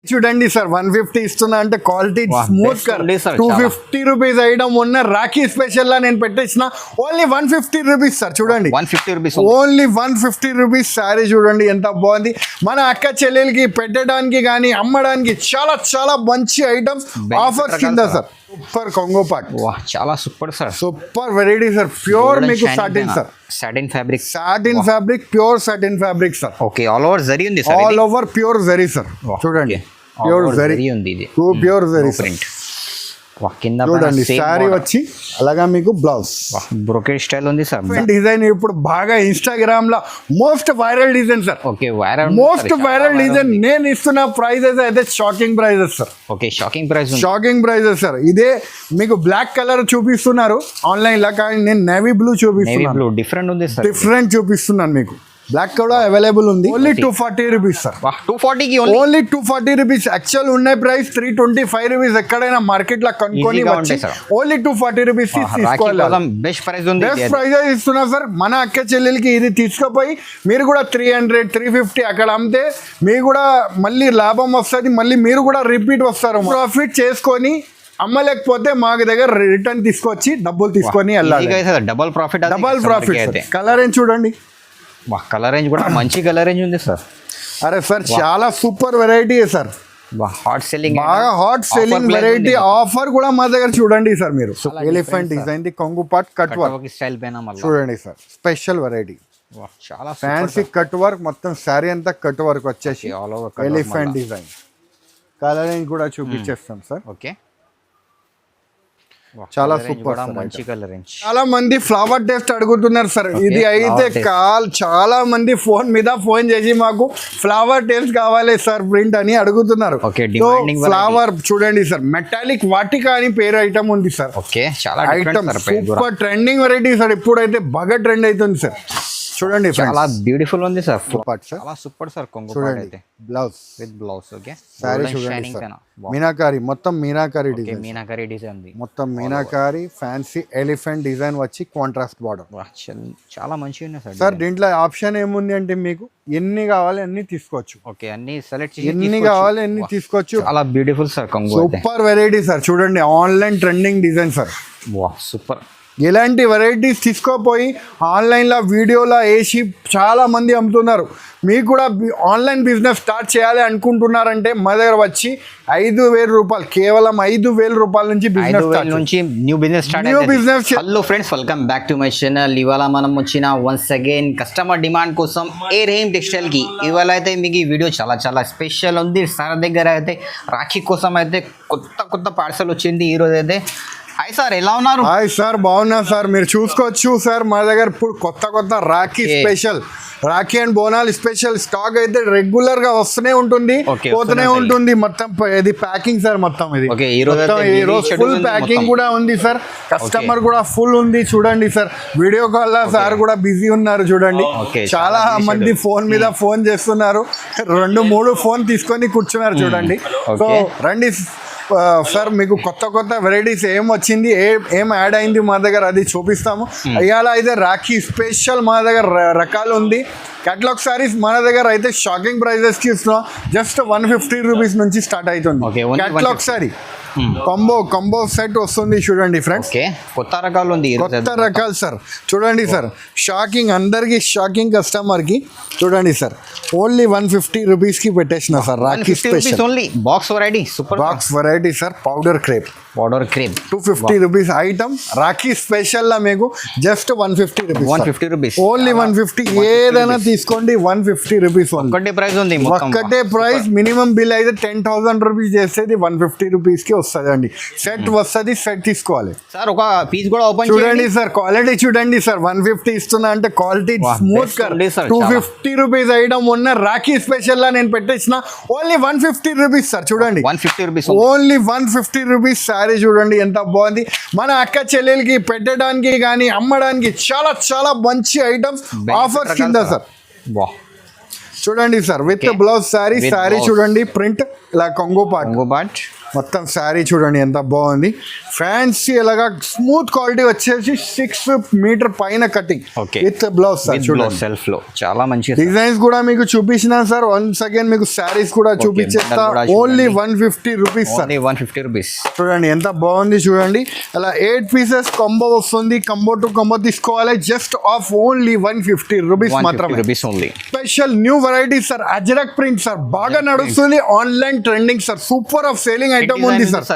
చూడండి సార్ 150 ఇస్తున్నా అంటే క్వాలిటీ స్మూత్ కర్ 250 రూపీస్ ఐటమ్ ఉన్న రాఖీ స్పెషల్ లా నేను పెట్టేసిన ఓన్లీ 150 రూపీస్ సార్. చూడండి 150 రూపీస్ ఓన్లీ 150 రూపీస్ సారీ చూడండి ఎంత బాగుంది. మన అక్క చెల్లెలకి పెట్టడానికి కానీ అమ్మడానికి చాలా చాలా మంచి ఐటమ్స్ ఆఫర్స్ కింద సార్. సూపర్ కొంగో పాట్ చాలా super sir, super variety sir. Pure మీకు satin sir, satin fabric pure satin fabric sir. Okay all over zari ఉంది sir, all over pure zari sir. చూడండి ప్యూర్ జరీ ఉంది, ఇది ప్యూర్ జరీ ప్రింట్. చూడండి సారీ వచ్చి అలాగా మీకు బ్లౌజ్ బ్రోకెడ్ స్టైల్ ఉంది సార్. డిజైన్ ఇప్పుడు బాగా ఇన్స్టాగ్రామ్ లో most viral design sir. Okay viral most viral design. నేను ఇస్తున్న ప్రైజెస్ అయితే shocking prices sir. Okay shocking price, shocking prices sir. ఇదే మీకు బ్లాక్ కలర్ చూపిస్తున్నారు ఆన్లైన్ లో, కానీ నేను నేవీ బ్లూ చూపిస్తున్నాను. డిఫరెంట్ ఉంది సార్, డిఫరెంట్ చూపిస్తున్నాను మీకు. బ్లాక్ కూడా అవైలబుల్ ఉంది. Only 240 rupees sir. 240 కి ఓన్లీ 240 రూపీస్. యాక్చువల్ ఉన్న ప్రైస్ 325 రూపీస్. ఎక్కడైనా మార్కెట్ లో కనుక్కొని ఓన్లీ 240 రూపీస్ తీసుకోవాలి. బెస్ట్ ప్రైస్ ఉంది, బెస్ట్ ప్రైజెస్ ఇస్తున్నా సార్. మన అక్క చెల్లెలకి ఇది తీసుకుపోయి మీరు కూడా 300 350 అక్కడ అమ్మితే మీకు కూడా మళ్ళీ లాభం వస్తుంది. మళ్ళీ మీరు కూడా రిపీట్ వస్తారు. ప్రాఫిట్ చేసుకొని అమ్మలేకపోతే మా దగ్గర రిటర్న్ తీసుకొచ్చి డబ్బులు తీసుకొని వెళ్ళాలి. Double profit, double profit. Colour ఏం చూడండి, కలర్ రేంజ్ కూడా మంచి కలర్ రేంజ్ ఉంది సార్. అరే సార్ చాలా super variety sir. Hot selling, బాగా హాట్ సెల్లింగ్ వెరైటీ. ఆఫర్ కూడా మా దగ్గర చూడండి సార్. మీరు ఎలిఫెంట్ డిజైన్ ది కొంగు పాట్ కట్ వర్క్ స్టైల్ పైన చూడండి సార్. స్పెషల్ వెరైటీ, చాలా ఫ్యాన్సీ కట్ వర్క్. మొత్తం శారీ అంతా కట్ వర్క్ వచ్చేసి ఎలిఫెంట్ డిజైన్. కలరింగ్ కూడా చూపించేస్తాం సార్. ఓకే చాలా సూపర్, మంచి కలర్ రేంజ్. చాలా మంది ఫ్లవర్ టెస్ట్ అడుగుతున్నారు సార్. ఇది అయితే చాలా మంది ఫోన్ మీద ఫోన్ చేసి మాకు ఫ్లవర్ టెస్ట్ కావాలి సార్ ప్రింట్ అని అడుగుతున్నారు. ఫ్లవర్ చూడండి సార్, మెటాలిక్ వాటికా అని పేరు ఐటమ్ ఉంది సార్. ఓకే చాలా item super trending variety sir. ఇప్పుడైతే బాగా ట్రెండ్ అవుతుంది సార్. చూడండి చాలా బ్యూటిఫుల్ ఉంది సార్. చాలా సూపర్ సార్. కొంగు చూడండి అయితే blouse with blouse. Okay sorry చూడండి సార్. మీనాకారి, మొత్తం మీనాకారి డిజైన్. మీనాకారి డిజైన్ ఉంది మొత్తం. మీనాకారి ఫ్యాన్సీ ఎలిఫెంట్ డిజైన్ వచ్చి కాంట్రాస్ట్ బార్డర్. చాలా మంచిగా ఉన్నాయి సార్. సార్ దీంట్లో ఆప్షన్ ఏముంది అంటే మీకు ఎన్ని కావాలి అన్ని తీసుకోవచ్చు. ఓకే అన్ని సెలెక్ట్ చేసి ఎన్ని కావాలి అన్ని తీసుకోవచ్చు. చాలా బ్యూటిఫుల్ సార్. కొంగు సూపర్ వెరైటీ సార్. చూడండి online trending design sir. Super. ఇలాంటి వెరైటీస్ తీసుకోపోయి ఆన్లైన్లో వీడియోలో వేసి చాలా మంది అమ్ముతున్నారు. మీకు కూడా ఆన్లైన్ బిజినెస్ స్టార్ట్ చేయాలి అనుకుంటున్నారంటే మా దగ్గర వచ్చి 5,000 రూపాయలు, కేవలం 5,000 రూపాయల నుంచి new business start. Hello friends, welcome back to my channel. ఇవాళ మనం వచ్చిన వన్స్ అగైన్ కస్టమర్ డిమాండ్ కోసం ఏ రేమ్ టెక్స్టైల్ కి. ఇవాళ అయితే మీకు ఈ వీడియో చాలా చాలా స్పెషల్ ఉంది. సార్ దగ్గర అయితే రాఖీ కోసం అయితే కొత్త పార్సల్ వచ్చింది ఈరోజు అయితే. హాయ్ సార్, ఎలా ఉన్నారు? హాయ్ సార్, బాగున్నా సార్. మీరు చూసుకోవచ్చు సార్, మా దగ్గర ఇప్పుడు కొత్త Rakhi special, Rakhi and Bonal special stock అయితే రెగ్యులర్ గా వస్తూనే ఉంటుంది, పోతూనే ఉంటుంది. మొత్తం ఇది ప్యాకింగ్ సార్. మొత్తం ఇది ఈరోజు ఫుల్ ప్యాకింగ్ కూడా ఉంది సార్. కస్టమర్ కూడా ఫుల్ ఉంది. చూడండి సార్, వీడియో కాల్ లో సార్ కూడా బిజీ ఉన్నారు. చూడండి చాలా మంది ఫోన్ మీద ఫోన్ చేస్తున్నారు. 2-3 ఫోన్ తీసుకొని కూర్చున్నారు. చూడండి. సో రండి సార్, మీకు కొత్త వెరైటీస్ ఏం వచ్చింది, ఏం యాడ్ అయింది మా దగ్గర అది చూపిస్తాము. ఇవాళ అయితే రాఖీ స్పెషల్ మా దగ్గర రకాలు ఉంది. కేటలాగ్ సారీస్ మన దగ్గర అయితే షాకింగ్ ప్రైజెస్కి ఇస్తున్నాం. జస్ట్ 150 రూపీస్ నుంచి స్టార్ట్ అవుతుంది కేటలాగ్ సారీ. కంబో సెట్ వస్తుంది. చూడండి ఫ్రెండ్స్, కొత్త రకాలు ఉంది, కొత్త రకాలు సార్. చూడండి సార్, షాకింగ్ అందరికి, షాకింగ్ కస్టమర్ కి. చూడండి సార్, ఓన్లీ 150 రూపీస్ కి పెట్టేసిన sir Rakhi special. Only box variety, super box variety sir. Powder crepe 250 rupees item. Rakhi special లా మీకు జస్ట్ 150 రూపీస్. ఓన్లీ 150. ఏదైనా తీసుకోండి, 150 రూపీస్. ఒక్కటే ప్రైస్ ఉంది, ఒక్కటే ప్రైస్. మినిమం బిల్ అయితే 10,000 రూపీస్ చేసేది 150 రూపీస్ కి వస్తుంది అండి. సెట్ వస్తుంది, సెట్ తీసుకోవాలి సార్. ఒక పీస్ కూడా ఓపెన్ చూడండి సార్. క్వాలిటీ చూడండి సార్. 150 ఇస్తున్నా అంటే క్వాలిటీ స్మూత్ కర్. 250 రూపీస్ ఐటమ్ ఉన్న రాఖీ స్పెషల్ లా నేను పెట్టేసిన ఓన్లీ 150 రూపీస్ సార్. చూడండి 150 రూపీస్, ఓన్లీ 150 రూపీస్. సారీ చూడండి ఎంత బాగుంది. మన అక్క చెల్లెలకి పెట్టడానికి కానీ అమ్మడానికి చాలా చాలా మంచి ఐటమ్స్ ఆఫర్స్ కింద సార్. వా చూడండి sir, with blouse sorry. Sorry చూడండి, ప్రింట్ ఇలా కొంగు పాట్. మొత్తం శారీ చూడండి ఎంత బాగుంది, ఫ్యాన్సీ ఎలాగా స్మూత్ క్వాలిటీ వచ్చేసి 6 మీటర్ పైన కటింగ్ విత్ బ్లౌజ్ సార్ చూడండి. సెల్ఫ్ లో చాలా మంచి డిజైన్స్ కూడా మీకు చూపించిన సార్. వన్స్ అగైన్ మీకు శారీస్ కూడా చూపించేస్తా. Only 150 rupees sir. 150 రూపీస్ చూడండి ఎంత బాగుంది చూడండి. అలా 8 పీసెస్ కాంబో వస్తుంది. కాంబో టు కాంబో తీసుకోవాలి. జస్ట్ ఆఫ్ ఓన్లీ 150 రూపీస్ మాత్రమే. Special new variety sir, ajrakh print sir, బాగా నడుస్తుంది. Online trending sir, super of selling item ఉంది సార్.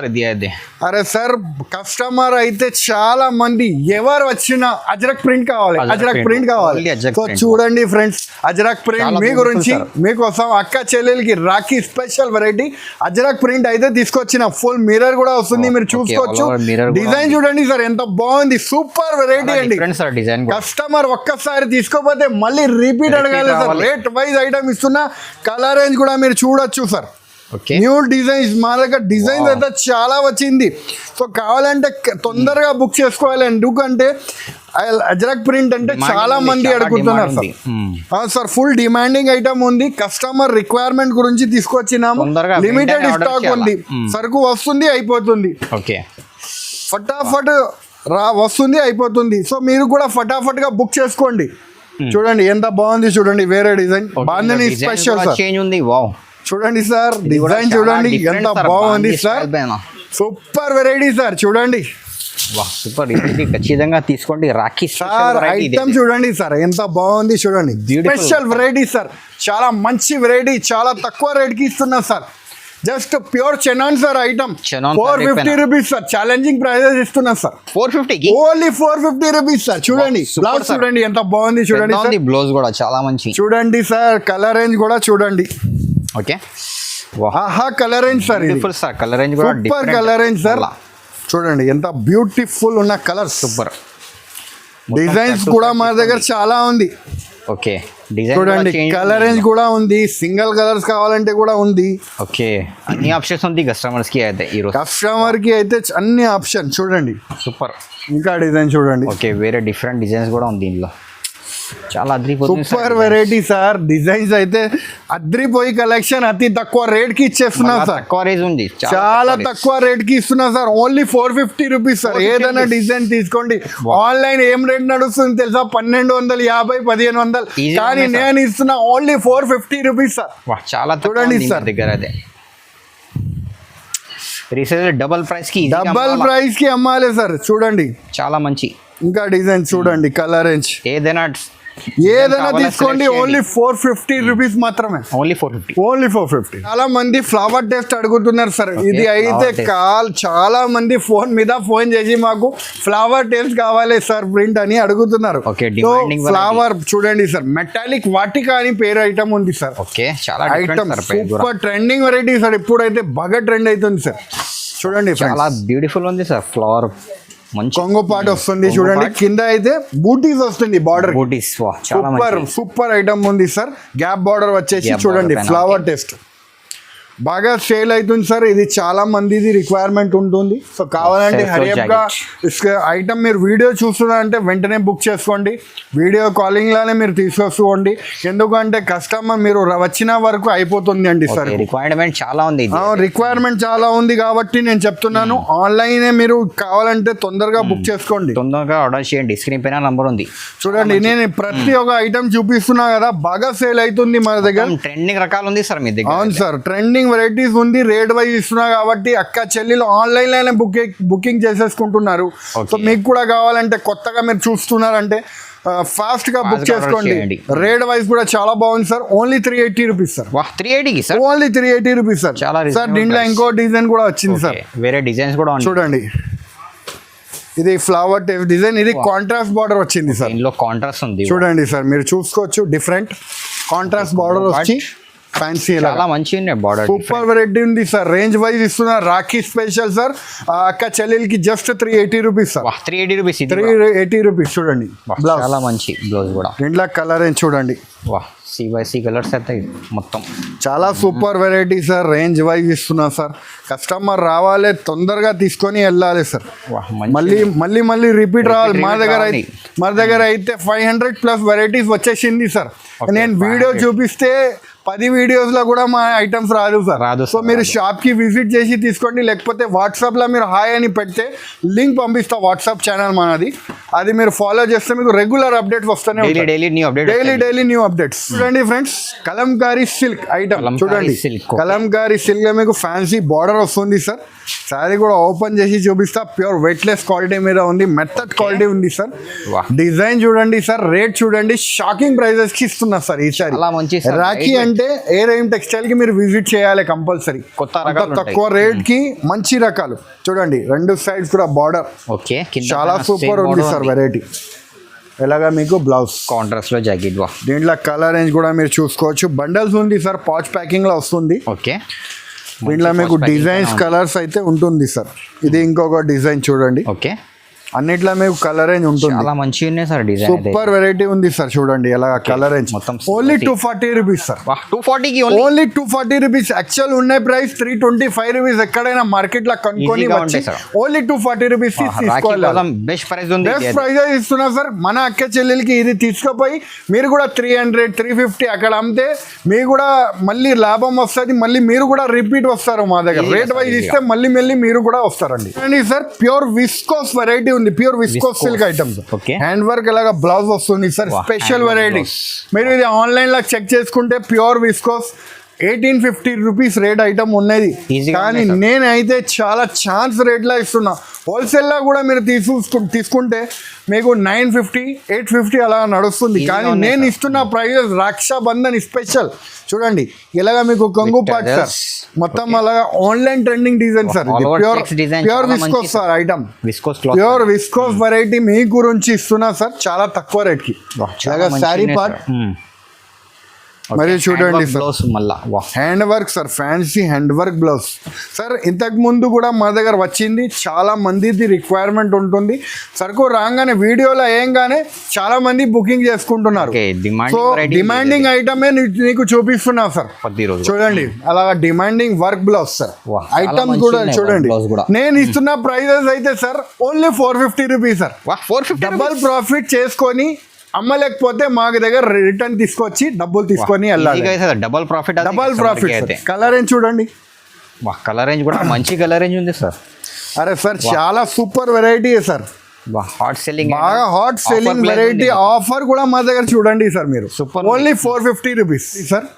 అరే సార్ కస్టమర్ అయితే చాలా మంది ఎవరు వచ్చినా అజ్రక్ ప్రింట్ కావాలి, అజ్రక్ ప్రింట్ కావాలి. సో చూడండి ఫ్రెండ్స్, అజ్రక్ ప్రింట్ మీ గురించి మీకోసం అక్క చెల్లెలకి Rakhi special variety Ajrakh print అయితే తీసుకొచ్చిన. ఫుల్ మిర్రర్ కూడా వస్తుంది, మీరు చూసుకోవచ్చు. డిజైన్ చూడండి సార్ ఎంత బాగుంది, సూపర్ వెరైటీ అండి. కస్టమర్ ఒక్కసారి తీసుకోపోతే మళ్ళీ రిపీట్ అడగాలి సార్. రేట్ వైజ్ ఐటమ్ ఇస్తున్నా. కలర్ రేంజ్ కూడా మీరు చూడొచ్చు సార్. న్యూ డిజైన్స్ మా దగ్గర డిజైన్స్ అయితే చాలా వచ్చింది. సో కావాలంటే తొందరగా బుక్ చేసుకోవాలి. ఎందుకంటే అజ్రక్ ప్రింట్ అంటే చాలా మంది అడుగుతున్నారు sir. Sir full demanding item ఉంది. కస్టమర్ రిక్వైర్మెంట్ గురించి తీసుకొచ్చినాము. లిమిటెడ్ స్టాక్ ఉంది, సరుకు వస్తుంది అయిపోతుంది. ఫటాఫట్ వస్తుంది అయిపోతుంది. సో మీరు కూడా ఫటాఫట్ గా బుక్ చేసుకోండి. చూడండి ఎంత బాగుంది చూడండి, వేరే డిజైన్ బాంధని స్పెషల్ సార్. చూడండి సార్ డిజైన్ చూడండి ఎంత బాగుంది సార్. సూపర్ వెరైటీ సార్ చూడండి. సూపర్ ఖచ్చితంగా తీసుకోండి. రాఖీ సార్ ఐటమ్ చూడండి సార్ ఎంత బాగుంది చూడండి. స్పెషల్ వెరైటీ సార్, చాలా మంచి వెరైటీ, చాలా తక్కువ రేట్ కి ఇస్తున్నా సార్. జస్ట్ ప్యూర్ చెనాన్ sir item 450 rupees sir. Challenging prices ఇస్తున్నా సార్. 450 only 450 rupees sir. చూడండి బ్లౌజ్ చూడండి ఎంత బాగుంది చూడండి. బ్లౌజ్ కూడా చాలా మంచి చూడండి సార్. కలర్ రేంజ్ కూడా చూడండి. ఓకే ఆహా colour range sir, colour range కూడా సూపర్ కలర్ రేంజ్ సార్. చూడండి ఎంత బ్యూటిఫుల్ ఉన్న కలర్, సూపర్ డిజైన్స్ కూడా మా దగ్గర చాలా ఉంది. ఓకే చూడండి కలర్ రేంజ్ కూడా ఉంది. సింగిల్ కలర్స్ కావాలంటే కూడా ఉంది. ఓకే అన్ని ఆప్షన్స్ ఉంది కస్టమర్స్ కి అయితే. ఈరోజు కస్టమర్ కి అయితే అన్ని ఆప్షన్ చూడండి. సూపర్. ఇంకా డిజైన్ చూడండి. ఓకే వేరే డిఫరెంట్ డిజైన్స్ కూడా ఉంది దీనిలో. చాలా అద్రిపోతుంది, సూపర్ వెరైటీ సార్. డిజైన్స్ అయితే అద్రిపోయి కలెక్షన్ అతి తక్కువ రేట్ కి ఇచ్చేస్తున్నా సార్. తక్కువ రేంజ్ ఉంది, చాలా తక్కువ రేట్ కి ఇస్తున్నా సార్. Only 450 rupees sir. ఏదైనా డిజైన్ తీసుకోండి. ఆన్లైన్ ఏం రేట్ నడుస్తుంది తెలుసా? 1250, 1500. కానీ నేను ఇస్తున్నా ఓన్లీ 450 రూపీస్ సార్. చాలా చూడండి సార్ దగ్గర అదే రీసేల్ డబల్ ప్రైస్ కి అమ్మాలి సార్. చూడండి చాలా మంచి. ఇంకా డిజైన్ చూడండి, కలర్ రేంజ్ ఏదైనా తీసుకోండి. ఓన్లీ 450 రూపీస్ మాత్రమే. ఓన్లీ 450. చాలా మంది ఫ్లవర్ టెస్ట్ అడుగుతున్నారు సార్. ఇది అయితే చాలా మంది ఫోన్ మీద ఫోన్ చేసి మాకు ఫ్లవర్ టెస్ట్ కావాలి సార్ ప్రింట్ అని అడుగుతున్నారు. ఫ్లవర్ చూడండి సార్, మెటాలిక్ వాటికా అని పేరు ఐటమ్ ఉంది సార్. చాలా item super trending variety sir. ఇప్పుడైతే బాగా ట్రెండ్ అవుతుంది సార్. చూడండి చాలా బ్యూటిఫుల్ ఉంది సార్. ఫ్లవర్ కొంగు పాట వస్తుంది చూడండి. కింద అయితే బూటీస్ వస్తుంది, బార్డర్ బూటీస్. సూపర్ ఐటమ్ ఉంది సార్. గ్యాప్ బార్డర్ వచ్చేసి చూడండి. ఫ్లవర్ టెస్ట్ బాగా సేల్ అవుతుంది సార్. ఇది చాలా మందిది రిక్వైర్మెంట్ ఉంటుంది. సో కావాలంటే హరియప్గా ఐటమ్ మీరు వీడియో చూస్తున్నారంటే వెంటనే బుక్ చేసుకోండి. వీడియో కాలింగ్ లానే మీరు తీసుకొచ్చుకోండి. ఎందుకంటే కస్టమర్ మీరు వచ్చిన వరకు అయిపోతుంది అండి సార్. రిక్వైర్మెంట్ చాలా ఉంది కాబట్టి నేను చెప్తున్నాను. ఆన్లైన్ మీరు కావాలంటే తొందరగా బుక్ చేసుకోండి, తొందరగా ఆర్డర్ చేయండి. స్క్రీన్ పైన నంబర్ ఉంది చూడండి. నేను ప్రతి ఒక్క ఐటమ్ చూపిస్తున్నా కదా, బాగా సేల్ అవుతుంది మన దగ్గర. ట్రెండింగ్ రకాలు ఉంది సార్ మీ దగ్గర. అవును సార్, ట్రెండింగ్ వెరైటీస్ ఉంది. రేట్ వైజ్ ఇస్తున్నా కాబట్టి అక్క చెల్లెలు ఆన్లైన్ లోనే బుకింగ్ చేసేసుకుంటున్నారు. సో మీకు కూడా కావాలంటే కొత్తగా మీరు చూస్తున్నారంటే ఫాస్ట్ గా బుక్ చేసుకోండి. రేట్ వైజ్ కూడా చాలా బాగుంది sir. Only 380 rupees sir. 380 sir. Only 380 rupees sir. Sir దీంట్లో ఇంకో డిజైన్ కూడా వచ్చింది సార్. వేరే డిజైన్స్ కూడా చూడండి. ఇది ఫ్లవర్ టైప్ డిజైన్. ఇది కాంట్రాస్ట్ బార్డర్ వచ్చింది సార్. ఇందులో కాంట్రాస్ట్ ఉంది చూడండి సార్, మీరు చూసుకోవచ్చు. డిఫరెంట్ కాంట్రాస్ట్ బార్డర్ వచ్చి ఫ్యాన్సీ చాలా మంచి బార్డర్. సూపర్ వెరైటీ ఉంది సార్. రేంజ్ వైజ్ ఇస్తున్నారు. Rakhi special sir. అక్క చెల్లెలకి జస్ట్ 380 రూపీస్ సార్. 380 రూపీస్ చూడండి. చాలా మంచి బ్లౌజ్ కూడా. ఇంట్లో కలర్ రేంజ్ చూడండి. సి కలర్స్ అయితే మొత్తం చాలా super variety sir. Range wise ఇస్తున్నా సార్. కస్టమర్ రావాలి, తొందరగా తీసుకొని వెళ్ళాలి సార్. మళ్ళీ రిపీట్ రావాలి. మా దగ్గర అయితే 500+ వెరైటీస్ వచ్చేసింది సార్. నేను వీడియో చూపిస్తే 10 వీడియోస్ లో కూడా మా ఐటమ్స్ రాదు సార్. సో మీరు షాప్ కి విజిట్ చేసి తీసుకోండి, లేకపోతే వాట్సాప్ లో మీరు హాయ్ అని పెడితే లింక్ పంపిస్తా, వాట్సాప్ ఛానల్ మనది, అది మీరు ఫాలో చేస్తే మీకు రెగ్యులర్ అప్డేట్స్ వస్తూనే ఉంటాయి, డైలీ న్యూ అప్డేట్స్. చూడండి ఫ్రెండ్స్, కలంకారీ సిల్క్ ఐటమ్ చూడండి, కలంకారీ సిల్క్ లో మీకు ఫ్యాన్సీ బార్డర్ వస్తుంది సార్. శారీ కూడా ఓపెన్ చేసి చూపిస్తా, ప్యూర్ వెయిట్లెస్ క్వాలిటీ మీద ఉంది, మెథడ్ క్వాలిటీ ఉంది సార్. డిజైన్ చూడండి సార్, రేట్ చూడండి, షాకింగ్ ప్రైజెస్ కి ఇస్తున్నా సార్ ఈ సారీ. రాఖీ అంటే ఏ రేమ్ టెక్స్టైల్ కి మీరు విజిట్ చేయాలి కంపల్సరీ. తక్కువ రేట్ కి మంచి రకాలు చూడండి, 2 సైడ్స్ కూడా బార్డర్ చాలా సూపర్ ఉంది సార్. వెరైటీ ఎలాగా మీకు బ్లౌజ్ కాంట్రాస్ట్ లో జాకెట్. దీంట్లో కలర్ రేంజ్ కూడా మీరు చూసుకోవచ్చు. బండల్స్ ఉంది సార్, పాచ్ ప్యాకింగ్ లో వస్తుంది. ఓకే, దీంట్లో మీకు డిజైన్స్ కలర్స్ అయితే ఉంటుంది సార్. ఇది ఇంకొక డిజైన్ చూడండి. ఓకే, అన్నిట్లో మీకు కలర్ రేంజ్ ఉంటుంది. చాలా మంచిగా ఉన్నాయి సార్ డిజైన్. సూపర్ వెరైటీ ఉంది సార్ చూడండి, ఎలా కలర్ రేంజ్ మొత్తం ఓన్లీ 240 రూపీస్ సార్. 240 కి ఓన్లీ 240 రూపీస్. యాక్చువల్ ఉన్న ప్రైస్ 325 రూపీస్. ఎక్కడైనా మార్కెట్ లో కనుక్కొని ఓన్లీ 240 రూపీస్ తీసుకోవాలి. బెస్ట్ ప్రైస్ ఉంది, బెస్ట్ ప్రైజెస్ ఇస్తున్నా సార్. మన అక్క చెల్లెలకి ఇది తీసుకుపోయి మీరు కూడా 300 350 అక్కడ అమ్మితే మీకు కూడా మళ్ళీ లాభం వస్తుంది, మళ్ళీ మీరు కూడా రిపీట్ వస్తారు మా దగ్గర. రేట్ వైజ్ ఇస్తే మళ్ళీ మీరు కూడా వస్తారండి. సార్ ప్యూర్ విస్కోస్ వెరైటీ ఉంది, pure viscose silk items. Hand work లాగా బ్లౌజ్ వస్తుంది సార్, స్పెషల్ వెరైటీ. మీరు ఇది ఆన్లైన్ లో చెక్ చేసుకుంటే pure viscose 1850 rupees rate item ఉన్నది, కానీ నేనైతే చాలా ఛాన్స్ రేట్ లో ఇస్తున్నా. హోల్సేల్ లో కూడా మీరు తీసుకుంటే మీకు 950 850 అలా నడుస్తుంది, కానీ నేను ఇస్తున్న ప్రైజెస్ రక్షాబంధన్ స్పెషల్. చూడండి ఇలాగా మీకు కొంగు పాట్ సార్, మొత్తం అలాగా online trending design sir. Pure viscose sir item, pure viscose variety మీ గురించి ఇస్తున్నా సార్ చాలా తక్కువ రేట్ కి. శారీ పార్ట్ మరి చూడండి sir, hand work sir, fancy hand work blouse sir. ఇంతకు ముందు కూడా మా దగ్గర వచ్చింది, చాలా మందిది రిక్వైర్మెంట్ ఉంటుంది. సరుకు రాగానే వీడియోలో ఏంగానే చాలా మంది బుకింగ్ చేసుకుంటున్నారు. సో డిమాండింగ్ ఐటమే నీకు చూపిస్తున్నా సార్. చూడండి అలా demanding work blouse sir. Item కూడా చూడండి, నేను ఇస్తున్న ప్రైజెస్ అయితే sir only 450 rupees sir. Double profit చేసుకొని అమ్మలేకపోతే మా దగ్గర రిటర్న్ తీసుకొచ్చి డబ్బులు తీసుకొని వెళ్ళాలి. డబల్ ప్రాఫిట్ కలర్ రేంజ్ చూడండి, కలర్ రేంజ్ కూడా మంచి కలర్ రేంజ్ ఉంది సార్. అరే సార్ చాలా super variety sir, hot selling, బాగా హాట్ సెల్లింగ్ వెరైటీ. ఆఫర్ కూడా మా దగ్గర చూడండి సార్ మీరు, only 450 rupees sir.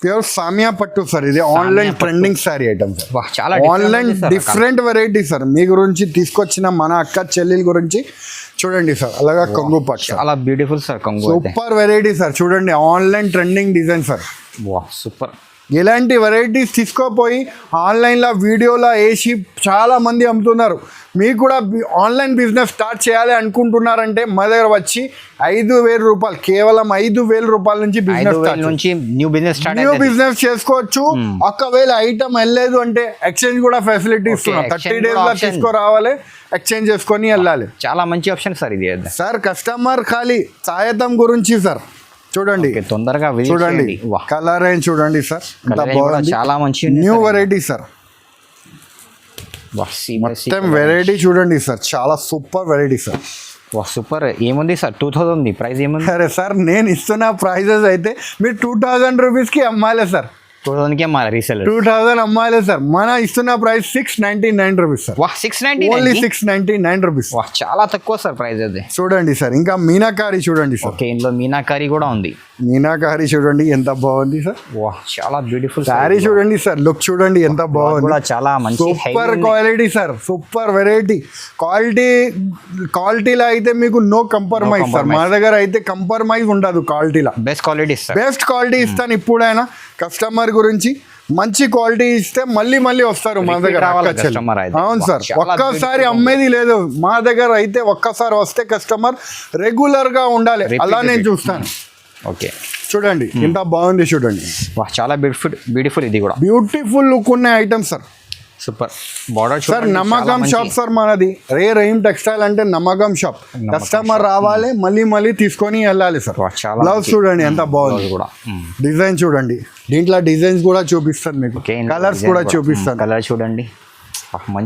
Pure Samia పట్టు సార్, ఇది online trending sorry item sir. చాలా ఆన్లైన్ డిఫరెంట్ వెరైటీ సార్. మీ గురించి తీసుకొచ్చిన మన అక్క చెల్లెల గురించి చూడండి సార్, అలాగా కొంగు పట్టు చాలా బ్యూటిఫుల్ సార్. కొంగు సూపర్ వెరైటీ సార్. చూడండి online trending design sir. Super. ఇలాంటి వెరైటీస్ తీసుకోపోయి ఆన్లైన్లో వీడియోలో వేసి చాలా మంది అమ్ముతున్నారు. మీకు కూడా ఆన్లైన్ బిజినెస్ స్టార్ట్ చేయాలి అనుకుంటున్నారంటే మా దగ్గర వచ్చి 5,000 రూపాయలు, కేవలం 5,000 రూపాయల నుంచి న్యూ బిజినెస్ చేసుకోవచ్చు. ఒకవేళ ఐటమ్ వెళ్ళలేదు అంటే ఎక్స్చేంజ్ కూడా ఫెసిలిటీ ఇస్తున్నాం. 30 days లో తీసుకురావాలి, ఎక్స్చేంజ్ చేసుకొని వెళ్ళాలి. చాలా మంచి ఆప్షన్ సార్ ఇది సార్. కస్టమర్ ఖాళీ సాయతం గురించి సార్. చూడండి తొందరగా చూడండి, కలర్ రేంజ్ చూడండి సార్, చాలా మంచి న్యూ వెరైటీ సార్. మొత్తం వెరైటీ చూడండి సార్, చాలా సూపర్ వెరైటీ సార్. సూపర్. ఏముంది సార్ 2000 ప్రైస్ ఏముంది? సరే సార్, నేను ఇస్తున్న ప్రైజెస్ అయితే మీరు 2000 రూపీస్కి అమ్మాలి సార్. 2000కి అమ్మాలి, రీసెల్లర్ 2000 అమ్మాలి సార్. మన ఇస్తున్న price 699 rupees sir. 699, only 699 rupees. చాలా తక్కువ సార్ ప్రైస్ అది. చూడండి సార్, ఇంకా మీనాకారి చూడండి సార్. ఓకే, ఇందులో మీనాకారి కూడా ఉంది. మీనాకారి చూడండి ఎంత బాగుంది సార్. చాలా బ్యూటిఫుల్ సారీ చూడండి సార్, లుక్ చూడండి ఎంత బాగుంది. చాలా మంచి super quality sir, super variety. క్వాలిటీలో అయితే మీకు నో కంప్రమైజ్ సార్. మా దగ్గర అయితే కంప్రమైజ్ ఉండదు క్వాలిటీలో. బెస్ట్ క్వాలిటీ ఇస్తాను. ఇప్పుడైనా కస్టమర్ గురించి మంచి క్వాలిటీ ఇస్తే మళ్ళీ వస్తారు మా దగ్గర. అవును సార్, ఒక్కసారి అమ్మేది లేదు మా దగ్గర అయితే. ఒక్కసారి వస్తే కస్టమర్ రెగ్యులర్ గా ఉండాలి, అలా నేను చూస్తాను. ఓకే, చూడండి ఎంత బాగుంది చూడండి. చాలా బ్యూటిఫుల్. ఇది కూడా బ్యూటిఫుల్ లుక్ ఉన్న item sir. Super border sir. నమ్మకం షాప్ సార్ మనది. రహీమ్ టెక్స్టైల్ అంటే నమ్మకం షాప్. కస్టమర్ రావాలి, మళ్ళీ తీసుకొని వెళ్ళాలి సార్. బ్లౌజ్ చూడండి ఎంత బాగుంది కూడా. డిజైన్ చూడండి, దీంట్లో డిజైన్స్ కూడా చూపిస్తాను మీకు, కలర్స్ కూడా చూపిస్తాను. కలర్ చూడండి,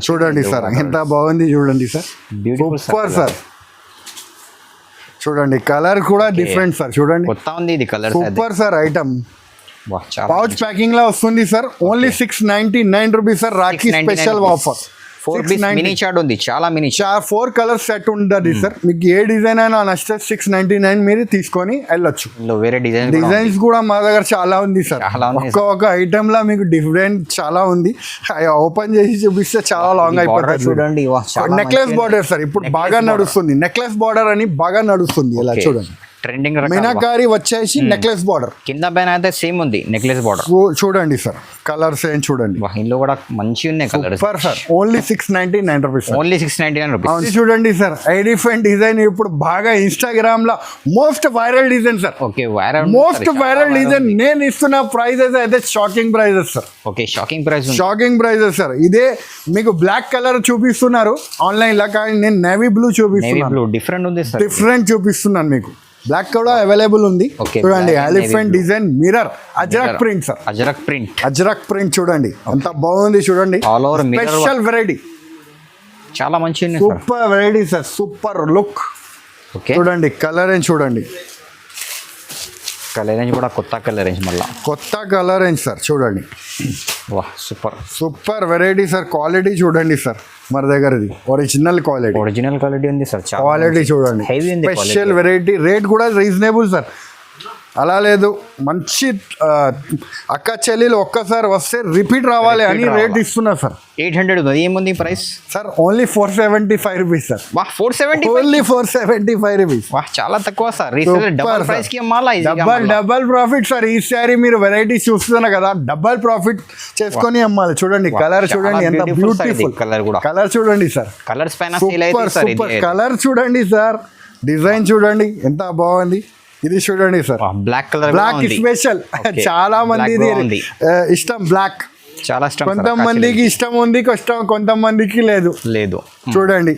చూడండి సార్ ఎంత బాగుంది చూడండి సార్. Super sir. చూడండి కలర్ కూడా డిఫరెంట్ సార్. చూడండి కొత్త ఉంది ఇది colour. Super sir item. Pouch packing లో వస్తుంది sir. Only 699 rupees sir. Rakhi special offer. 4 piece mini chart ఉంది, చాలా మినీ 4 కలర్ సెట్ ఉంటుంది సార్. మీకు ఏ డిజైన్ అయినా నచ్చితే 699 మీరు తీసుకొని వెళ్ళొచ్చు. వేరే డిజైన్స్ కూడా మా దగ్గర చాలా ఉంది సార్. ఒక్కొక్క ఐటమ్ లా మీకు డిఫరెంట్ చాలా ఉంది. ఓపెన్ చేసి చూపిస్తే చాలా లాంగ్ అయిపోతుంది. చూడండి, నెక్లెస్ బార్డర్ సార్ ఇప్పుడు బాగా నడుస్తుంది. నెక్లెస్ బార్డర్ అని బాగా నడుస్తుంది. ఇలా చూడండి, ట్రెండింగ్ మీనాకారి వచ్చేసి నెక్లెస్ బార్డర్. కింద పైన అయితే సేమ్ ఉంది నెక్లెస్ బార్డర్. చూడండి సార్, కలర్స్ ఏం చూడండి. ఇందులో కూడా మంచి ఉన్నాయి colours. Sir only 699 rupees. Only 699 rupees. చూడండి సార్, ఎలిఫెంట్ డిజైన్ ఇప్పుడు బాగా ఇన్స్టాగ్రామ్ లో most viral design sir. Okay, viral most viral design. నేను ఇస్తున్న ప్రైజెస్ అయితే shocking prices sir. Okay, shocking price. Shocking prices sir. ఇదే మీకు బ్లాక్ కలర్ చూపిస్తున్నారు ఆన్లైన్ లో, కానీ నేను నేవీ బ్లూ చూపిస్తున్నాను. డిఫరెంట్ ఉంది సార్. డిఫరెంట్ చూపిస్తున్నాను మీకు. బ్లాక్ కూడా అవైలబుల్ ఉంది. చూడండి, elephant design mirror ajrakh print sir. Ajrakh print చూడండి ఎంత బాగుంది. చూడండి, ఆల్ ఓవర్ స్పెషల్ వెరైటీ, చాలా మంచి super variety sir. Super look. చూడండి, కలర్ రేంజ్ చూడండి. కలర్ రేంజ్ కూడా కొత్త కలర్ రేంజ్, మళ్ళీ కొత్త కలర్ రేంజ్ సార్. చూడండి, వాహ్ super super variety sir. Quality చూడండి సార్, మన దగ్గరది ఒరిజినల్ క్వాలిటీ ఉంది సార్. క్వాలిటీ చూడండి, స్పెషల్ వెరైటీ. రేట్ కూడా రీజనబుల్ సార్. అలా లేదు, మంచి అక్క చెల్లెలు ఒక్కసారి వస్తే రిపీట్ రావాలి అని రేట్ ఇస్తున్నా సార్. 800 ఉంది. ఏముంది price sir? Only 475 rupees sir. వాహ్, 475. Only 475 rupees. వాహ్, చాలా తక్కువ సార్. డబుల్ ప్రైస్ కి డబల్ ప్రాఫిట్ సార్. ఈ సారీ మీరు వెరైటీ చూస్తున్నారు కదా, డబల్ ప్రాఫిట్ చేసుకొని అమ్మాలి. చూడండి, కలర్ చూడండి ఎంత బ్యూటిఫుల్. కలర్ చూడండి సార్. కలర్స్ పైన సూపర్ కలర్ చూడండి సార్. డిజైన్ చూడండి ఎంత బాగుంది. ఇది చూడండి sir, black colour, black special. చాలా మంది ఇష్టం బ్లాక్. చాలా ఇష్టం. కొంతమందికి ఇష్టం ఉంది, కొంతమందికి లేదు. చూడండి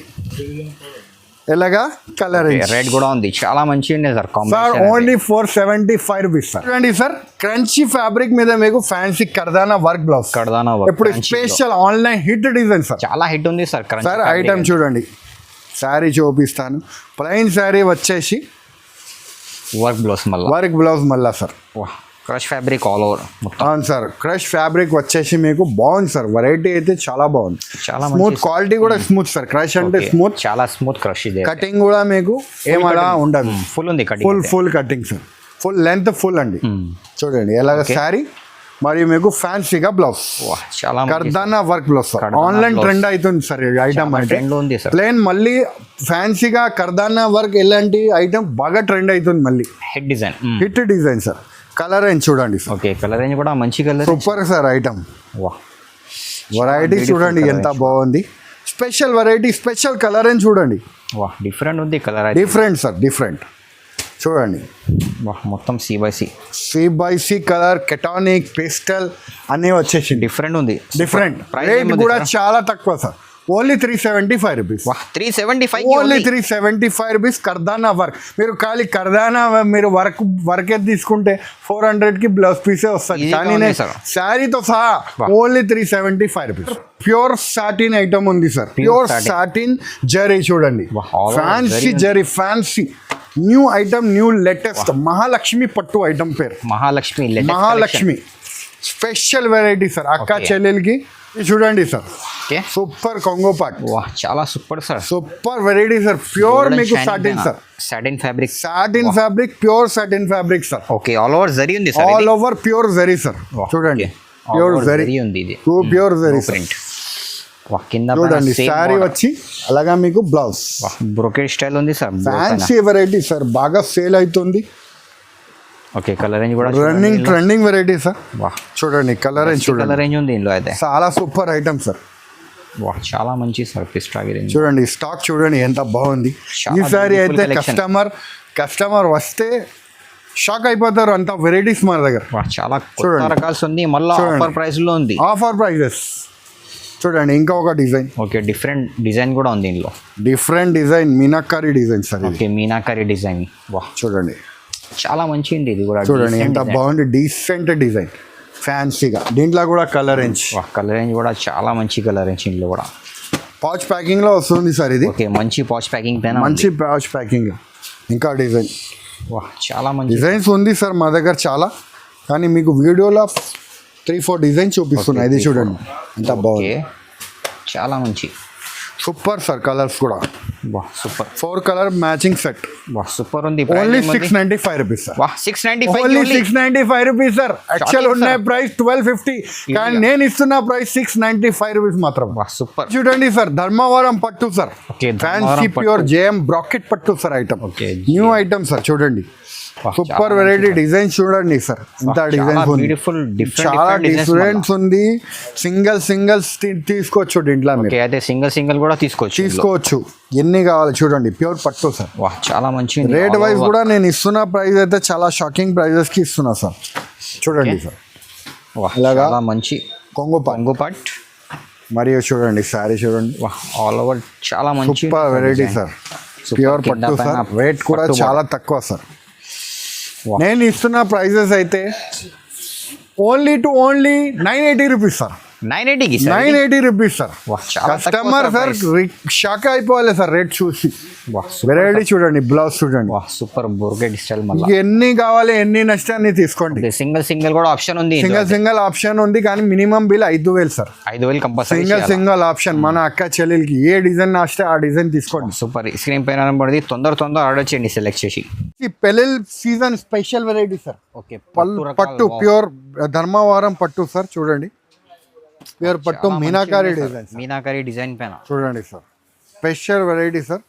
ఎలాగా కలర్. రెడ్ కూడా ఉంది, చాలా మంచి ఉంది sir. Sir only 475 rupees sir. చూడండి సార్, క్రంచీ ఫ్యాబ్రిక్ మీద మీకు ఫ్యాన్సీ కర్దానా వర్క్ బ్లౌజ్. ఇప్పుడు special online hit design sir. చాలా హిట్ ఉంది సార్. సార్ ఐటమ్ చూడండి, శారీ చూపిస్తాను. ప్లెయిన్ శారీ వచ్చేసి వర్క్ బ్లౌజ్ మళ్ళా sir. Crush fabric all over. అవును సార్, క్రష్ ఫ్యాబ్రిక్ వచ్చేసి మీకు బాగుంది సార్. వెరైటీ అయితే చాలా బాగుంది. చాలా స్మూత్ క్వాలిటీ కూడా స్మూత్ సార్. క్రష్ అంటే స్మూత్, చాలా స్మూత్ క్రష్. ఇది కటింగ్ కూడా మీకు ఏమలా ఉండదు. ఫుల్ ఉంది cutting. Full cutting sir. Full length full అండి. చూడండి ఎలాగ శారీ, మరియు మీకు ఫ్యాన్సీగా బ్లౌజ్. చాలా kardana work blouse sir. Online trend అవుతుంది సార్ ఐటమ్. ప్లేన్ మళ్ళీ ఫ్యాన్సీగా కర్దానా వర్క్ ఎలాంటి ఐటమ్ బాగా ట్రెండ్ అవుతుంది మళ్ళీ. Hit design sir. Colour range చూడండి సార్. ఓకే, కలర్ రేంజ్ కూడా మంచి colour. Super sir item. Variety చూడండి ఎంత బాగుంది. Special variety, special colour range చూడండి. డిఫరెంట్ ఉంది కలర్. Different sir, different. చూడండి, మొత్తం C/C కలర్, కెటానిక్, పేస్టల్ అన్నీ వచ్చేసి డిఫరెంట్ ఉంది. డిఫరెంట్. రేట్ కూడా చాలా తక్కువ sir. Only 375 rupees. 375. Only 375 rupees. Kardana work. మీరు ఖాళీ కర్దానా మీరు వర్క్ తీసుకుంటే 400కి బ్లౌజ్ పీసే వస్తుంది. కానీ శారీతో సహా only 375 rupees. Pure satin item ఉంది సార్. ప్యూర్ సాటిన్ జరీ చూడండి, fancy zari, fancy new item, new latest. Mahalakshmi పట్టు ఐటమ్ పేరు. Mahalakshmi special variety sir. అక్క చెల్లెలకి చూడండి సార్. సూపర్ కొంగో పాట్. చాలా super sir. Super variety sir. Pure మీకు satin sir. Satin fabric, pure satin fabric sir. Okay, all over zari ఉంది sir. All over pure zari sir. చూడండి, ప్యూర్ జరీ ఉంది. ఇది ప్యూర్ జరీ ప్రింట్. చూడండి, శారీ వచ్చి అలాగా మీకు బ్లౌజ్. బ్రోకెడ్ స్టైల్ ఉంది సార్. ఫ్యాన్సీ వెరైటీ సార్, బాగా సేల్ అవుతుంది. ఓకే, కలర్ రేంజ్ కూడా ట్రెండింగ్ వెరైటీ సార్. చూడండి, కలర్ రేంజ్ చూడండి. కలర్ రేంజ్ ఉంది ఇందులో అయితే. చాలా సూపర్ ఐటమ్ సార్. చాలా మంచి సార్. పిస్టా రేంజ్ చూడండి, స్టాక్ చూడండి ఎంత బాగుంది. ఈ సారీ అయితే కస్టమర్ వస్తే షాక్ అయిపోతారు. అంత వెరైటీస్ మన దగ్గర చాలా రకాల్సి ఉంది. మళ్ళీ ఆఫర్ ప్రైస్ లో ఉంది. ఆఫర్ ప్రైజెస్ చూడండి. ఇంకా ఒక డిజైన్. ఓకే, డిఫరెంట్ డిజైన్ కూడా ఉంది ఇందులో. Different design, meenakari design sir. Okay, meenakari design. చూడండి, చాలా మంచి ఉంది. ఇది కూడా చూడండి ఎంత బాగుంది. డీసెంట్ డిజైన్, ఫ్యాన్సీగా. దీంట్లో కూడా కలర్ రేంజ్ కూడా చాలా మంచి కలర్ రేంజ్. ఇందులో కూడా పౌచ్ ప్యాకింగ్ లో వస్తుంది సార్. ఇది ఓకే, మంచి పౌచ్ ప్యాకింగ్ పైన, మంచి పౌచ్ ప్యాకింగ్. ఇంకా డిజైన్, చాలా మంచి డిజైన్స్ ఉంది సార్ మా దగ్గర చాలా. కానీ మీకు వీడియోలో 3-4 డిజైన్ చూపిస్తున్నా. ఇది చూడండి ఎంత బాగుంది, చాలా మంచి సూపర్ సార్. కలర్స్ కూడా వా సూపర్, 4 కలర్ మ్యాచింగ్ సెట్. వా సూపర్ ఉంది. Only 695 rupees sir. వా 695 ఓన్లీ 695 రూపీస్ సార్. యాక్చువల్ ఉన్న ప్రైస్ 1250, కానీ నేను ఇస్తున్న ప్రైస్ 695 రూపీస్ మాత్రం. వా సూపర్. చూడండి సార్, ధర్మవరం పట్టు sir, okay fancy pure JM bracket పట్టు sir item. Okay new item sir. చూడండి సూపర్ వెరైటీ డిజైన్ చూడండి సార్, ఇంత డిజైన్స్ ఉంది, చాలా డిఫరెన్స్ ఉంది. సింగిల్ తీసుకోవచ్చు దీంట్లో మీరు. అయితే సింగిల్ కూడా తీసుకోవచ్చు. ఎన్ని కావాలి చూడండి, ప్యూర్ పట్టు సార్. వా చాలా మంచి. రేట్ వైజ్ కూడా నేను ఇస్తున్న ప్రైస్ అయితే చాలా షాకింగ్ ప్రైజెస్ కి ఇస్తున్నా సార్. చూడండి సార్, ఇలాగా మంచి కొంగు పట్. మరియు చూడండి శారీ చూడండి, ఆల్ ఓవర్ చాలా మంచి సూపర్ వెరైటీ సార్. ప్యూర్ పట్టు సార్. రేట్ కూడా చాలా తక్కువ సార్. నేను ఇస్తున్న ప్రైజెస్ అయితే only 980 rupees sir. 980 rupees sir. Customer sir shock అయిపోవాలి సార్ రేట్ చూసి. వెరైటీ చూడండి, బ్లౌజ్ చూడండి, సూపర్ బోర్గెట్ స్టైల్. ఎన్ని కావాలి ఎన్ని నష్టాన్ని తీసుకోండి. సింగిల్ కూడా ఆప్షన్ ఉంది. సింగిల్ ఆప్షన్ ఉంది, కానీ minimum bill 5000 sir. 5000 compulsory. Single option. మన అక్క చెల్లెలకి ఏ డిజైన్ నచ్చితే ఆ డిజైన్ తీసుకోండి. సూపర్. స్క్రీన్ పైన పడింది, తొందర ఆర్డర్ చేయండి సెలెక్ట్ చేసి. పెళ్ళిళ్ళ season special variety sir. Okay పట్టు ప్యూర్ ధర్మవరం పట్టు సార్. చూడండి ప్యూర్ పట్టు మీనాకారి డిజైన్ పైన చూడండి సార్. Special variety sir.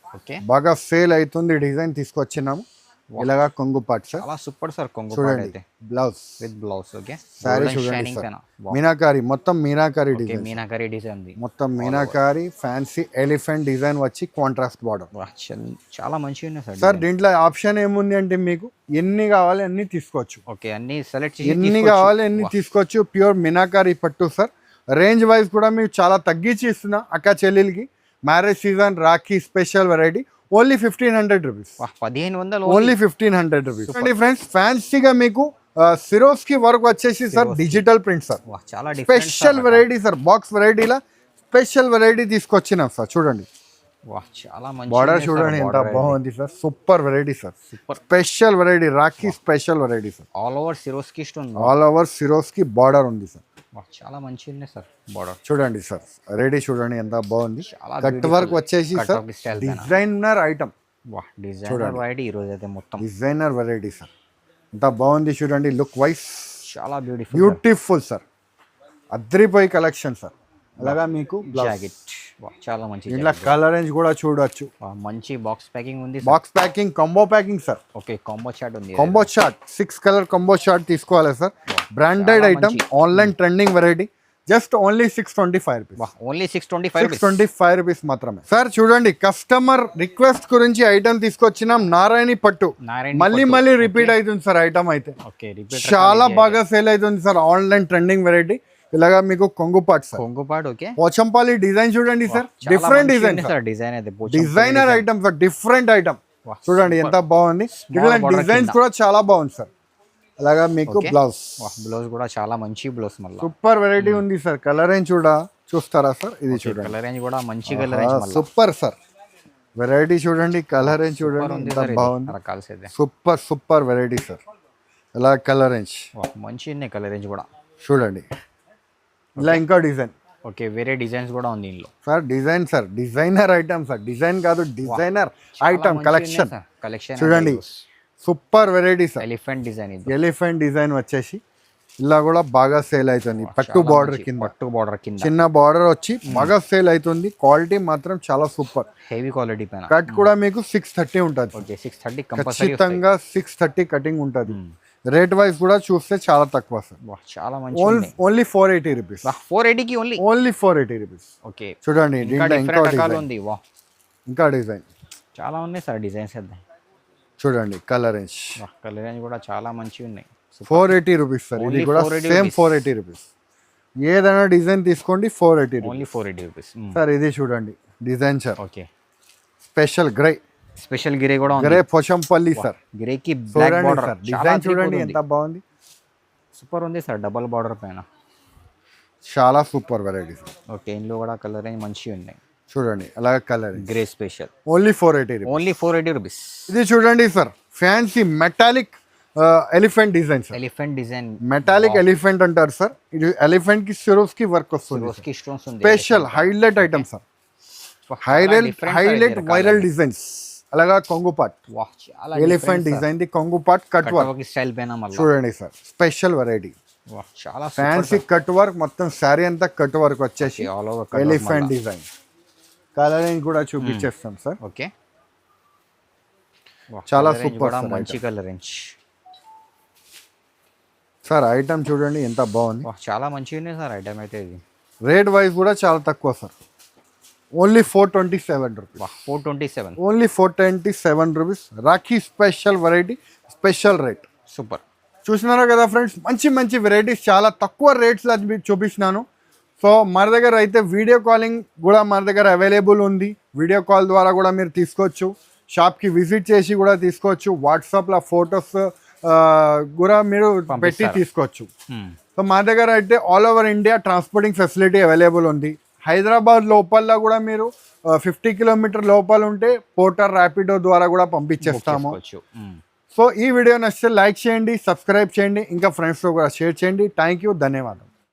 బాగా సేల్ అవుతుంది డిజైన్ తీసుకొచ్చినాము. ఇలాగా కొంగు పాట్ సార్. Super sir. కొంగు చూడండి, blouse with blouse. Okay sorry చూడండి సార్. మీనాకారి, మొత్తం మీనాకారి డిజైన్. మీనాకారి డిజైన్ మొత్తం మీనాకారి ఫ్యాన్సీ ఎలిఫెంట్ డిజైన్ వచ్చి కాంట్రాస్ట్ బార్డర్. చాలా మంచిగా ఉన్నాయి సార్. సార్ దీంట్లో ఆప్షన్ ఏముంది అంటే మీకు ఎన్ని కావాలి అన్ని తీసుకోవచ్చు. ఓకే అన్ని సెలెక్ట్ చేసి ఎన్ని కావాలి అన్ని తీసుకోవచ్చు. ప్యూర్ మీనాకారి పట్టు సార్. రేంజ్ వైజ్ కూడా మీకు చాలా తగ్గించి ఇస్తున్నా అక్క చెల్లెలకి. Marriage season Rakhi special variety only 1500 rupees. 1500 only 1500 rupees. Friends ఫ్యాన్సీగా మీకు సిరోస్ కి వర్క్ వచ్చేసి సార్ డిజిటల్ ప్రింట్ సార్. చాలా స్పెషల్ వెరైటీ సార్. బాక్స్ వెరైటీలా స్పెషల్ వెరైటీ తీసుకొచ్చినాం సార్. చూడండి చాలా మంచి బార్డర్ చూడండి ఎంత బాగుంది sir. Super variety sir. Special variety Rakhi special variety sir. All over సిరోస్కి ఆల్ ఓవర్ సిరోస్కి బార్డర్ ఉంది సార్. చాలా మంచి ఉంది సార్ బార్డర్. చూడండి సార్ రెడీ చూడండి ఎంత బాగుంది. కట్ వర్క్ వచ్చేసి sir designer item. Designer variety ఈ రోజు అయితే మొత్తం డిజైనర్ వెరైటీ సార్. ఎంత బాగుంది చూడండి. లుక్ వైస్ చాలా బ్యూటిఫుల్ సార్. అద్రిపోయి కలెక్షన్ సార్. అలాగా మీకు జాకెట్ చాలా మంచి. ఇట్లా కలర్ రేంజ్ కూడా చూడొచ్చు. మంచి బాక్స్ ప్యాకింగ్ ఉంది. Box packing combo packing sir. Okay combo chart ఉంది. Combo chart 6 colour combo chart తీసుకోవాలి sir. Branded item, online trending variety. Just only 625 rupees. Only 625 rupees మాత్రమే సార్. చూడండి కస్టమర్ రిక్వెస్ట్ గురించి item తీసుకొచ్చినాం. నారాయణి పట్టు మళ్ళీ రిపీట్ అవుతుంది సార్ ఐటమ్ అయితే. చాలా బాగా సేల్ అవుతుంది సార్. Online trending variety. ఇలాగా మీకు కొంగుపాట్ సార్. కొంగుపాట్ ఓకే. పోచంపల్లి డిజైన్ చూడండి sir. Different design sir. Designer item sir. Different item చూడండి ఎంత బాగుంది. డిజైన్స్ కూడా చాలా బాగుంది సార్. అలాగా మీకు బ్లౌజ్ కూడా చాలా మంచి బ్లౌజ్. మళ్ళీ సూపర్ వెరైటీ ఉంది సార్. కలర్ రేంజ్ చూస్తారా సార్. ఇది చూడండి కలర్ రేంజ్ కూడా మంచి colour range. Super sir variety చూడండి. కలర్ రేంజ్ చూడండి ఎంత బాగుంది. Super variety sir. ఇలా కలర్ రేంజ్ మంచి కలర్ రేంజ్ కూడా చూడండి. ఇలా ఇంకా డిజైన్. ఓకే వేరే డిజైన్స్ కూడా ఉంది ఇందులో sir. Design sir. Designer item sir. Design కాదు డిజైనర్ ఐటమ్ కలెక్షన్ చూడండి. Super variety sir. Elephant design వచ్చేసి ఇలా కూడా బాగా సేల్ అవుతుంది. పట్టు బార్డర్ కింద చిన్న బార్డర్ వచ్చి బాగా సేల్ అవుతుంది. క్వాలిటీ మాత్రం చాలా సూపర్ హెవీ క్వాలిటీ పైన. కట్ కూడా మీకు 630 ఉంటుంది. 630 ఖచ్చితంగా 630 కటింగ్ ఉంటుంది. రేట్ వైజ్ కూడా చూస్తే చాలా తక్కువ సార్. చాలా మంచి. Only 480 rupees. 480 కి ఓన్లీ 480 రూపీస్. ఓకే చూడండి ఇంకా డిజైన్ చాలా ఉన్నాయి సార్. డిజైన్స్ చూడండి. కలర్ రేంజ్ కూడా చాలా మంచిగా ఉన్నాయి. 480 రూపీస్ సార్. ఇది కూడా సేమ్ 480 రూపీస్. ఏదైనా డిజైన్ తీసుకోండి 480 ఓన్లీ 480 రూపీస్ సార్. ఇది చూడండి design sir. Okay special grey. Special grey కూడా ఉంది. Grey Pochampally sir. గ్రేకి బ్లాక్ బార్డర్ డిజైన్ చూడండి ఎంత బాగుంది. సూపర్ ఉంది సార్. డబుల్ బార్డర్ పైన చాలా సూపర్ వెరైటీ సార్. ఓకే ఇందులో కూడా కలర్ రేంజ్ మంచిగా ఉన్నాయి చూడండి. అలాగే colour grey special only 480 rupees. Only 480 rupees. ఇది చూడండి sir. Fancy metallic elephant design sir. Elephant design, metallic elephant అంటారు సార్. ఇది ఎలిఫెంట్ కి సిరోస్ కి వర్క్ వస్తుంది. రోస్కి స్టోన్స్ ఉంది. Special highlight item sir. Highlight viral designs. అలాగా కొంగు పాట్, వాహ్ చాలా ఎలిఫెంట్ డిజైన్ ది కొంగు పాట్ కట్ వర్క్ స్టైల్ పైన మళ్ళీ చూడండి సార్. స్పెషల్ వెరైటీ, వాహ్ చాలా ఫ్యాన్సీ కట్ వర్క్. మొత్తం శారీ అంతా కట్ వర్క్ వచ్చేసి all over elephant design. Colouring కూడా చూపించేస్తాం సార్. ఓకే, చాలా సూపర్ మంచి కలర్ రేంజ్ సార్. ఐటమ్ చూడండి ఎంత బాగుంది. చాలా మంచిగా ఉంది సార్ ఐటమ్ అయితే. ఇది రేట్ వైజ్ కూడా చాలా తక్కువ sir. Only 427 rupees. 427, only 427 rupees. Rakhi special variety, special rate. Super. చూసినారా కదా ఫ్రెండ్స్, మంచి మంచి వెరైటీస్ చాలా తక్కువ రేట్స్లో మీకు చూపిస్తున్నాను. సో మన దగ్గర అయితే వీడియో కాలింగ్ కూడా మన దగ్గర అవైలబుల్ ఉంది. వీడియో కాల్ ద్వారా కూడా మీరు తీసుకోవచ్చు. షాప్కి విజిట్ చేసి కూడా తీసుకోవచ్చు. వాట్సాప్లో ఫొటోస్ కూడా మీరు పెట్టి తీసుకోవచ్చు. సో మా దగ్గర అయితే all over India transporting facility available ఉంది. హైదరాబాద్ లోపల కూడా మీరు 50 కిలోమీటర్ లోపల ఉంటే పోర్టర్ ర్యాపిడో ద్వారా కూడా పంపించేస్తాము. సో ఈ వీడియో నచ్చితే లైక్ చేయండి, సబ్స్క్రైబ్ చేయండి, ఇంకా ఫ్రెండ్స్తో కూడా షేర్ చేయండి. థ్యాంక్ యూ, ధన్యవాదాలు.